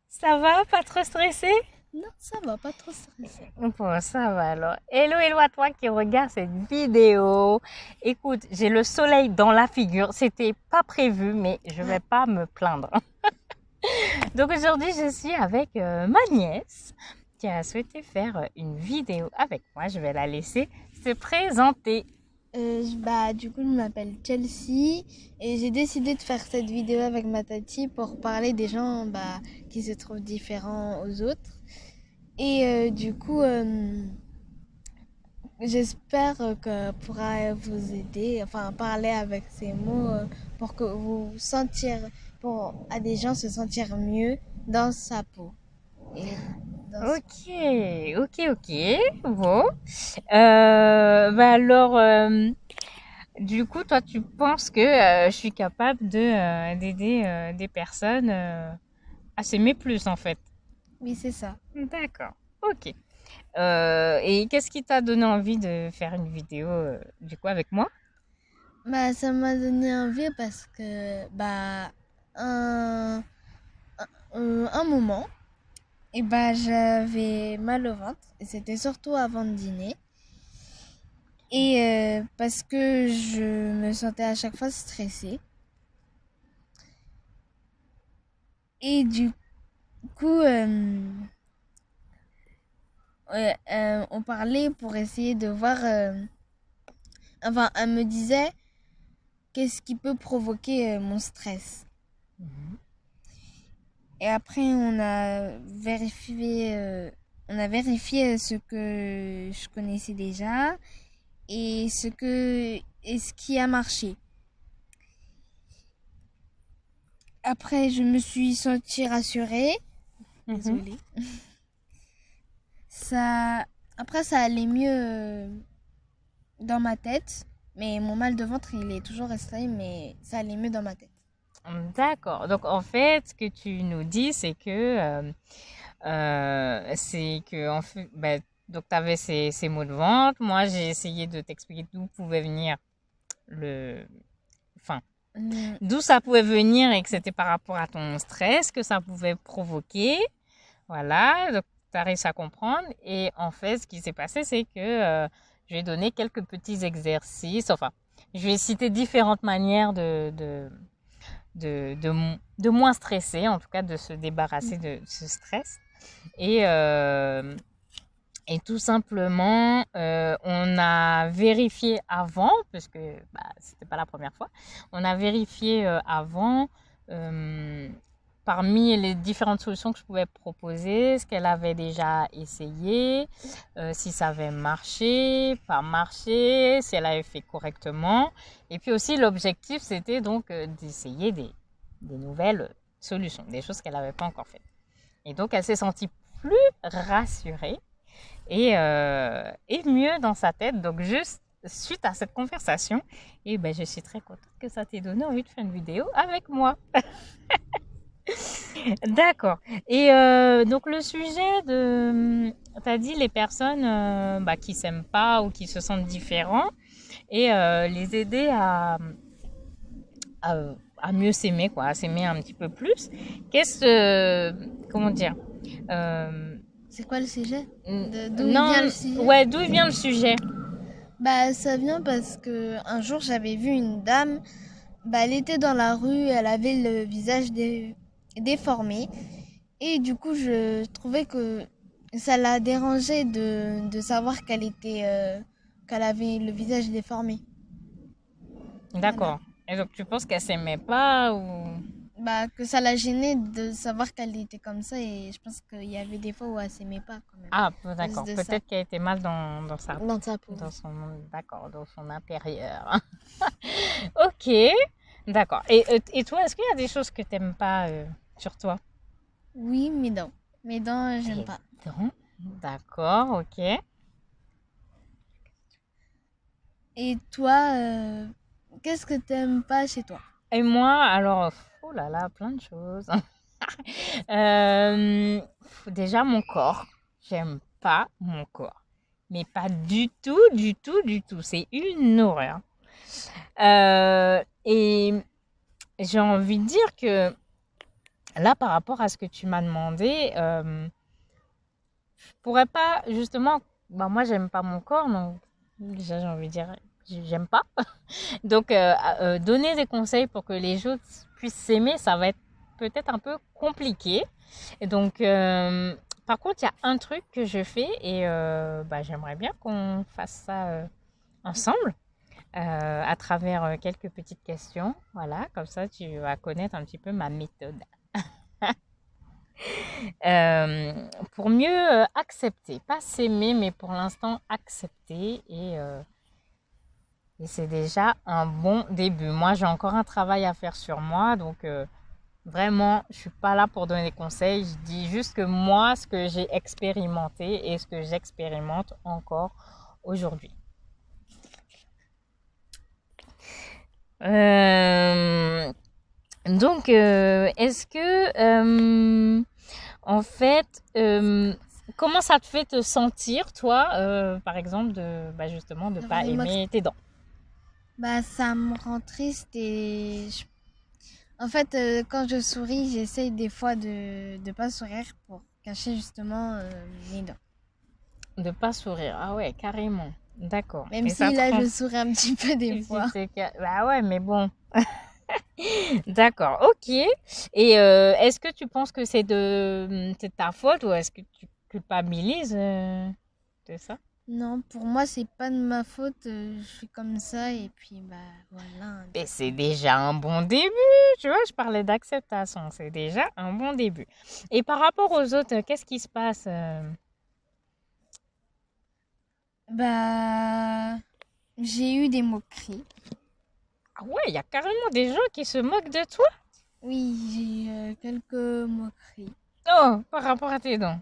Ça va? Pas trop stressé? Non, ça va, pas trop stressé. Bon, ça va alors. Hello à toi qui regarde cette vidéo. Écoute, j'ai le soleil dans la figure. C'était pas prévu, mais je vais pas me plaindre. Donc aujourd'hui, je suis avec ma nièce qui a souhaité faire une vidéo avec moi. Je vais la laisser se présenter. Du coup, je m'appelle Chelsea et j'ai décidé de faire cette vidéo avec ma tati pour parler des gens qui se trouvent différents aux autres. J'espère que pourra vous aider, enfin parler avec ces mots pour que vous sentir, pour à des gens se sentir mieux dans sa peau. Et dans son- Ok. Bon. Du coup, toi, tu penses que je suis capable d'aider des personnes à s'aimer plus, en fait. Oui, c'est ça. D'accord. Ok. Et qu'est-ce qui t'a donné envie de faire une vidéo, du coup, avec moi? Ça m'a donné envie parce que un, un moment, j'avais mal au ventre et c'était surtout avant de dîner parce que je me sentais à chaque fois stressée et du coup on parlait pour essayer de voir elle me disait qu'est-ce qui peut provoquer mon stress. Mhm. Et après, on a vérifié ce que je connaissais déjà et ce qui a marché. Après, je me suis sentie rassurée. Mhm. Désolée. Ça, après, ça allait mieux dans ma tête, mais mon mal de ventre, il est toujours resté, mais ça allait mieux dans ma tête. D'accord. Donc, en fait, ce que tu nous dis, c'est que, en fait, ben, donc, tu avais ces maux de ventre. Moi, j'ai essayé de t'expliquer d'où pouvait venir le, enfin, Hum, d'où ça pouvait venir et que c'était par rapport à ton stress que ça pouvait provoquer. Voilà, donc tu as réussi à comprendre. Et en fait, ce qui s'est passé, c'est que je vais donner quelques petits exercices. Enfin, je vais citer différentes manières de moins stresser, en tout cas de se débarrasser de ce stress. Et, euh, et tout simplement, on a vérifié avant, parce que c'était pas la première fois, on a vérifié avant, euh, parmi les différentes solutions que je pouvais proposer, ce qu'elle avait déjà essayé, si ça avait marché, pas marché, si elle avait fait correctement. Et puis aussi, l'objectif, c'était donc d'essayer des nouvelles solutions, des choses qu'elle n'avait pas encore faites. Et donc, elle s'est sentie plus rassurée et mieux dans sa tête. Donc, juste suite à cette conversation, et ben, je suis très contente que ça t'ait donné envie de faire une vidéo avec moi. D'accord. Et donc, le sujet de, tu as dit les personnes qui s'aiment pas ou qui se sentent différents et les aider à, à mieux s'aimer, quoi, à s'aimer un petit peu plus. Comment dire, euh, C'est quoi le sujet? D'où il vient le non, sujet? ouais, d'où vient le sujet? Ça vient parce que un jour j'avais vu une dame, elle était dans la rue, elle avait le visage déformé et du coup je trouvais que ça la dérangeait de savoir qu'elle avait le visage déformé. Voilà. D'accord. Et donc, tu penses qu'elle s'aimait pas ou... Que ça la gênait de savoir qu'elle était comme ça et je pense qu'il y avait des fois où elle s'aimait pas quand même Ah, à cause d'accord. de ça Peut-être qu'elle était mal dans sa peau. dans Oui. son, d'accord, dans son intérieur. Ok, d'accord. Et toi, est-ce qu'il y a des choses que t'aimes pas sur toi? Oui, mes dents j'aime Les pas. dents. D'accord, ok. Et toi, qu'est-ce que t'aimes pas chez toi? Et moi, alors, oh là là, plein de choses. Euh, Déjà, mon corps. J'aime pas mon corps. Mais pas du tout, du tout, du tout. C'est une horreur. Et j'ai envie de dire que là, par rapport à ce que tu m'as demandé, je pourrais pas, justement, bah, moi, j'aime pas mon corps, donc déjà, j'ai envie de dire, j'aime pas. Donc, donner des conseils pour que les autres puissent s'aimer, ça va être peut-être un peu compliqué. Et donc, par contre, il y a un truc que je fais et bah, j'aimerais bien qu'on fasse ça ensemble à travers quelques petites questions. Voilà, comme ça, tu vas connaître un petit peu ma méthode. Pour mieux accepter, pas s'aimer, mais pour l'instant accepter et c'est déjà un bon début. Moi, j'ai encore un travail à faire sur moi, donc vraiment, je suis pas là pour donner des conseils. Je dis juste que moi, ce que j'ai expérimenté et ce que j'expérimente encore aujourd'hui. Donc, est-ce que, en fait, comment ça te fait te sentir, toi, par exemple, bah, justement, de pas aimer tes dents? Bah, ça me rend triste et en fait, quand je souris, j'essaye des fois de pas sourire pour cacher justement mes dents. De pas sourire. Ah ouais, carrément. D'accord. Même Et ça si te là, rend... je souris un petit peu des fois. Bah ouais, mais bon. D'accord, ok. Et est-ce que tu penses que c'est de ta faute ou est-ce que tu culpabilises de ça? Non, pour moi, c'est pas de ma faute. Je suis comme ça et puis bah voilà. Mais c'est déjà un bon début, tu vois, je parlais d'acceptation, c'est déjà un bon début. Et par rapport aux autres, qu'est-ce qui se passe Bah, j'ai eu des moqueries. Ah ouais, il y a carrément des gens qui se moquent de toi? Oui, j'ai quelques moqueries. Oh, par rapport à tes dents?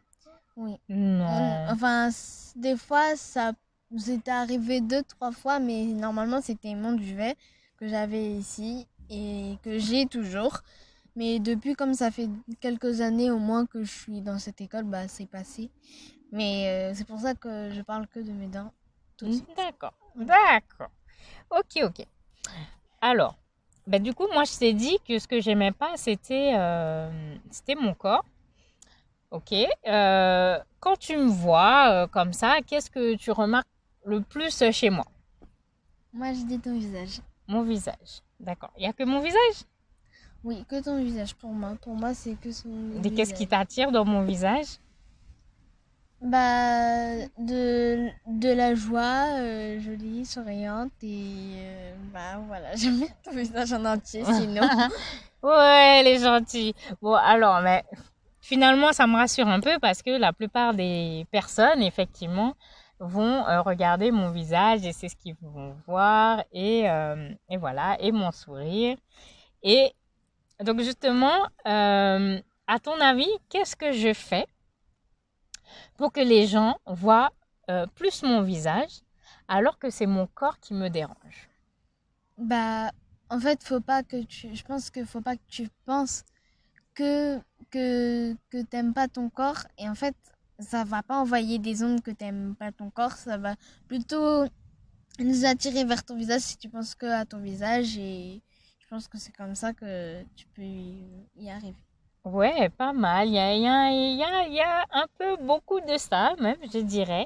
Oui. Non. Enfin, des fois, ça c'était arrivé 2, 3 fois, mais normalement, c'était mon duvet que j'avais ici et que j'ai toujours. Mais depuis, comme ça fait quelques années au moins que je suis dans cette école, bah, c'est passé. Mais c'est pour ça que je parle que de mes dents tout de suite. D'accord, d'accord. Ok, ok. Alors, bah, du coup, moi, je t'ai dit que ce que j'aimais pas, c'était mon corps. Ok. Quand tu me vois comme ça, qu'est-ce que tu remarques le plus chez moi? Moi, je dis ton visage. Mon visage. D'accord. Il n'y a que mon visage? Oui, que ton visage pour moi. Pour moi, c'est que son Qu'est-ce qui visage. t'attire dans mon visage? Bah, de la joie, jolie, souriante et bah voilà, j'aime bien ton visage en entier sinon. Ouais, elle est gentille. Bon, alors, mais finalement, ça me rassure un peu parce que la plupart des personnes, effectivement, vont regarder mon visage et c'est ce qu'ils vont voir et voilà, et mon sourire. Et donc, justement, à ton avis, qu'est-ce que je fais pour que les gens voient plus mon visage alors que c'est mon corps qui me dérange? Bah, en fait, je pense qu'il faut pas que tu penses que t'aimes pas ton corps et en fait, ça va pas envoyer des ondes que t'aimes pas ton corps, ça va plutôt nous attirer vers ton visage si tu penses que à ton visage et je pense que c'est comme ça que tu peux y arriver. Ouais, pas mal. Il y a un peu beaucoup de ça, même, je dirais.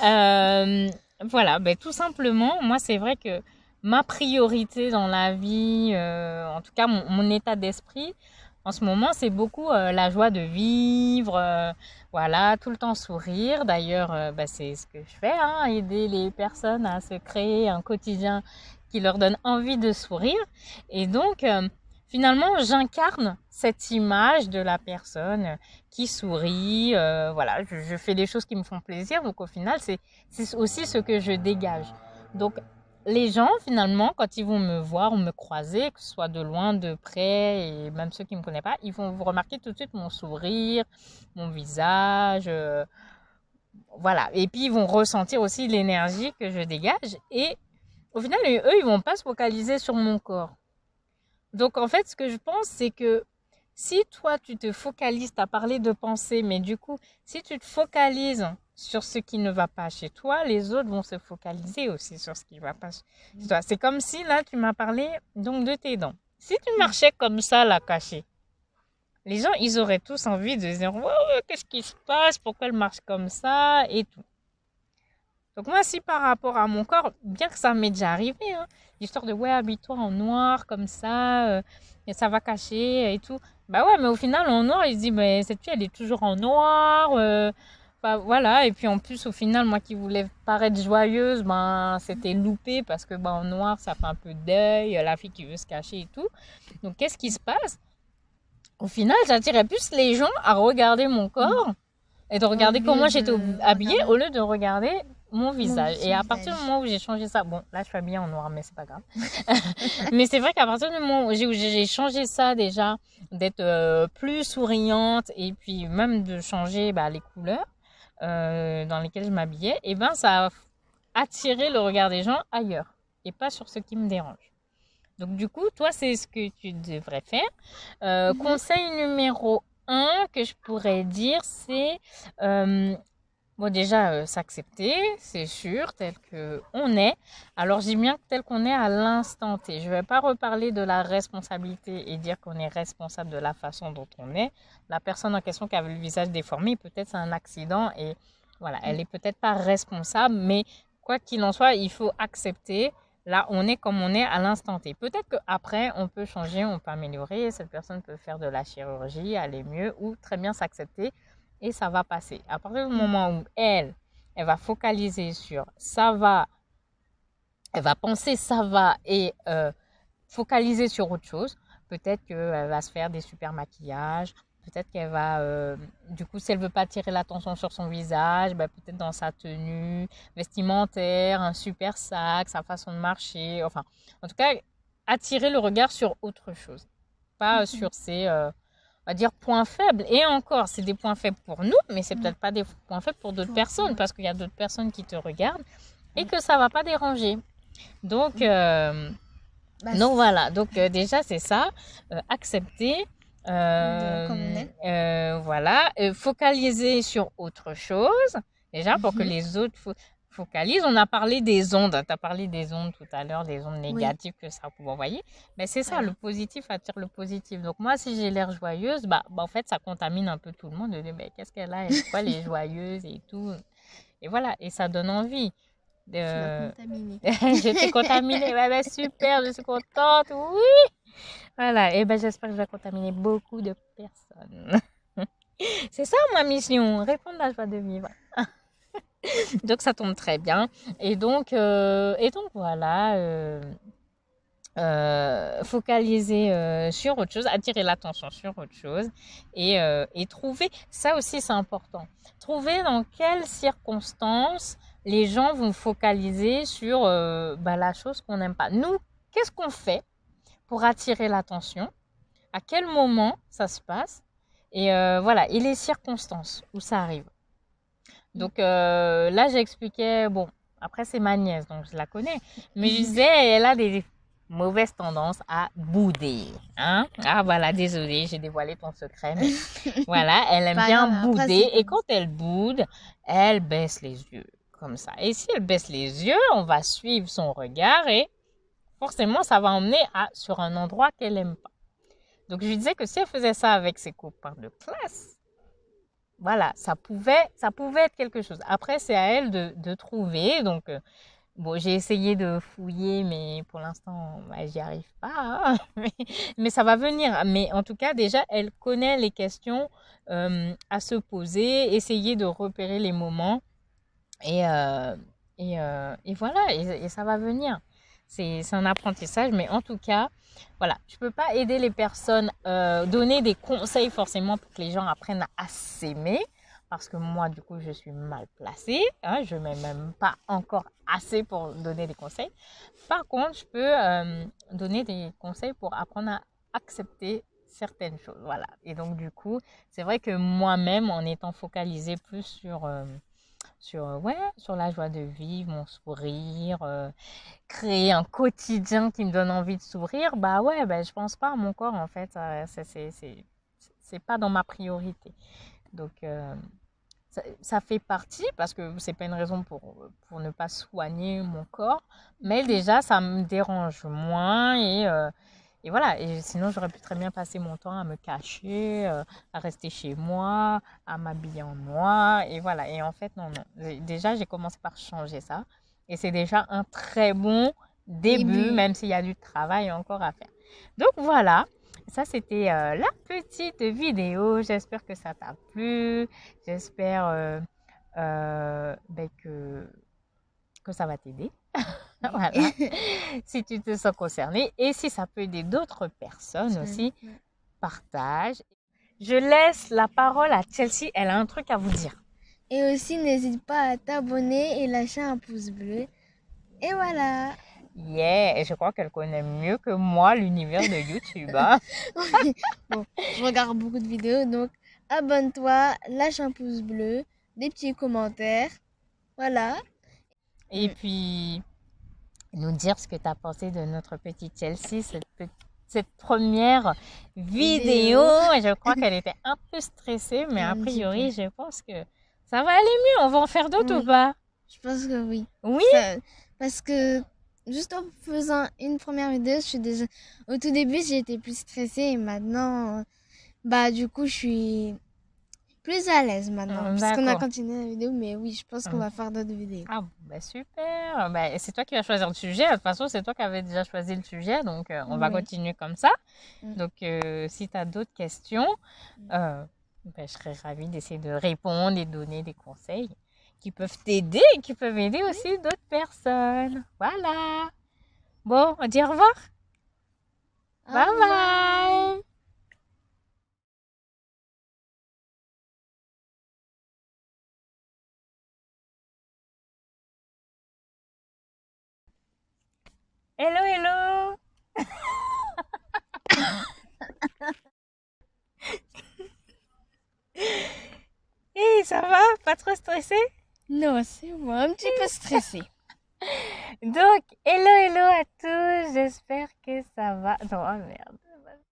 Euh, voilà, ben, tout simplement, moi, c'est vrai que ma priorité dans la vie, en tout cas mon état d'esprit, en ce moment, c'est beaucoup la joie de vivre, voilà, tout le temps sourire. D'ailleurs, ben, c'est ce que je fais, hein, aider les personnes à se créer un quotidien qui leur donne envie de sourire. Et donc, finalement, j'incarne cette image de la personne qui sourit. Voilà, je fais des choses qui me font plaisir. Donc, au final, c'est aussi ce que je dégage. Donc, les gens, finalement, quand ils vont me voir ou me croiser, que ce soit de loin, de près, et même ceux qui ne me connaissent pas, ils vont vous remarquer tout de suite mon sourire, mon visage. Voilà. Et puis, ils vont ressentir aussi l'énergie que je dégage. Et au final, eux, ils vont pas se focaliser sur mon corps. Donc, en fait, ce que je pense, c'est que si toi, tu te focalises, tu as parlé de pensée, mais du coup, si tu te focalises sur ce qui ne va pas chez toi, les autres vont se focaliser aussi sur ce qui ne va pas chez toi. C'est comme si, là, tu m'as parlé donc de tes dents. Si tu marchais comme ça, là, caché, les gens, ils auraient tous envie de se dire, ouais, ouais, qu'est-ce qui se passe, pourquoi elle marche comme ça, et tout. Donc moi, si par rapport à mon corps, bien que ça m'est déjà arrivé, hein, l'histoire de, ouais, habille-toi en noir, comme ça, et ça va cacher, et tout. Bah ouais, mais au final, en noir, il se dit, mais cette fille, elle est toujours en noir, bah voilà, et puis en plus, au final, moi qui voulais paraître joyeuse, ben, c'était loupé, parce que, ben, en noir, ça fait un peu deuil, la fille qui veut se cacher et tout. Donc, qu'est-ce qui se passe? Au final, j'attirais plus les gens à regarder mon corps et de regarder comment j'étais habillée au lieu de regarder mon visage. Et à partir du moment où j'ai changé ça, bon, là je suis habillée en noir, mais c'est pas grave. Mais c'est vrai qu'à partir du moment où j'ai changé ça déjà, d'être plus souriante et puis même de changer bah, les couleurs dans lesquelles je m'habillais, et ben ça a attiré le regard des gens ailleurs et pas sur ce qui me dérange. Donc du coup, toi, c'est ce que tu devrais faire. Conseil numéro 1 que je pourrais dire, c'est bon, déjà s'accepter, c'est sûr, tel qu'on est. Alors, je dis bien tel qu'on est à l'instant T. Je ne vais pas reparler de la responsabilité et dire qu'on est responsable de la façon dont on est. La personne en question qui avait le visage déformé, peut-être c'est un accident et voilà, elle n'est peut-être pas responsable, mais quoi qu'il en soit, il faut accepter. Là, on est comme on est à l'instant T. Peut-être qu'après, on peut changer, on peut améliorer. Cette personne peut faire de la chirurgie, aller mieux ou très bien s'accepter et ça va passer. À partir du moment où elle va focaliser sur ça va, elle va penser ça va et focaliser sur autre chose. Peut-être qu'elle va se faire des super maquillages. Peut-être qu'elle va, du coup, si elle veut pas attirer l'attention sur son visage, bah, peut-être dans sa tenue vestimentaire, un super sac, sa façon de marcher. Enfin, en tout cas, attirer le regard sur autre chose. Pas sur ses, on va dire, points faibles. Et encore, c'est des points faibles pour nous, mais c'est peut-être pas des points faibles pour d'autres personnes, parce qu'il y a d'autres personnes qui te regardent et que ça va pas déranger. Donc, donc voilà, donc déjà c'est ça, accepter, voilà, focaliser sur autre chose, déjà pour que les autres focalisent. On a parlé des ondes, tu as parlé des ondes tout à l'heure, des ondes négatives que ça peut envoyer, mais c'est ça, le positif attire le positif. Donc moi, si j'ai l'air joyeuse, bah, en fait, ça contamine un peu tout le monde, de dire, qu'est-ce qu'elle a, pourquoi elle est joyeuse et tout, et voilà, et ça donne envie. Tu l'as contaminée. Je t'ai contaminée. Ouais, ben, super, je suis contente. Oui. Voilà. Et ben, j'espère que je vais contaminer beaucoup de personnes. C'est ça ma mission, répondre à la joie de vivre. Donc ça tombe très bien. Et donc voilà. Focaliser sur autre chose, attirer l'attention sur autre chose et trouver, ça aussi c'est important, trouver dans quelles circonstances les gens vont focaliser sur la chose qu'on n'aime pas. Nous, qu'est-ce qu'on fait pour attirer l'attention? À quel moment ça se passe? Et voilà, et les circonstances où ça arrive. Donc là, j'expliquais, bon, après c'est ma nièce, donc je la connais, mais je disais, elle a des mauvaises tendances à bouder. Hein? Ah voilà, désolée, j'ai dévoilé ton secret, mais voilà, elle aime bien bouder et quand elle boude, elle baisse les yeux comme ça. Et si elle baisse les yeux, on va suivre son regard et forcément, ça va emmener sur un endroit qu'elle n'aime pas. Donc je lui disais que si elle faisait ça avec ses copains de classe, voilà, ça pouvait être quelque chose. Après, c'est à elle de trouver. Donc, bon, j'ai essayé de fouiller, mais pour l'instant, j'y arrive pas. Hein. Mais ça va venir. Mais en tout cas, déjà, elle connaît les questions à se poser, essayer de repérer les moments. Et voilà, et ça va venir. C'est un apprentissage, mais en tout cas, voilà, je ne peux pas aider les personnes, donner des conseils forcément pour que les gens apprennent à s'aimer, parce que moi, du coup, je suis mal placée, hein, je ne m'aime même pas encore assez pour donner des conseils. Par contre, je peux donner des conseils pour apprendre à accepter certaines choses, voilà. Et donc, du coup, c'est vrai que moi-même, en étant focalisée plus sur la joie de vivre, mon sourire, créer un quotidien qui me donne envie de sourire, je pense pas à mon corps en fait, c'est pas dans ma priorité. Donc ça fait partie, parce que c'est pas une raison pour ne pas soigner mon corps, mais déjà ça me dérange moins Et voilà, et sinon j'aurais pu très bien passer mon temps à me cacher, à rester chez moi, à m'habiller en noir, et voilà. Et en fait, non, non. Déjà, j'ai commencé par changer ça, et c'est déjà un très bon début, Début. même s'il y a du travail encore à faire. Donc voilà, ça c'était la petite vidéo. J'espère que ça t'a plu, j'espère ben, que ça va t'aider. Voilà, si tu te sens concerné et si ça peut aider d'autres personnes aussi, partage. Je laisse la parole à Chelsea, elle a un truc à vous dire. Et aussi, n'hésite pas à t'abonner et lâcher un pouce bleu. Et voilà. Yeah, et je crois qu'elle connaît mieux que moi l'univers de YouTube. Hein. Bon, je regarde beaucoup de vidéos, donc abonne-toi, lâche un pouce bleu, des petits commentaires. Voilà. Et puis, nous dire ce que tu as pensé de notre petite Chelsea, cette première vidéo. Et je crois qu'elle était un peu stressée, mais a priori, je pense que ça va aller mieux. On va en faire d'autres ou pas? Je pense que oui. Oui? Parce que juste en faisant une première vidéo, au tout début, j'ai été plus stressée et maintenant, bah du coup, je suis plus à l'aise maintenant. Parce qu'on a continué la vidéo, mais oui, je pense qu'on va faire d'autres vidéos. Ah, bah super. Bah, c'est toi qui vas choisir le sujet. De toute façon, c'est toi qui avais déjà choisi le sujet, donc on va continuer comme ça. Donc, si tu as d'autres questions, bah, je serais ravie d'essayer de répondre et de donner des conseils qui peuvent t'aider et qui peuvent aider aussi d'autres personnes. Voilà. Bon, on dit au revoir. Bye bye. Hello, hello. Hey, ça va? Pas trop stressé? Non, c'est moi, un petit peu stressée. Donc, hello, hello à tous. J'espère que ça va. Non, oh merde.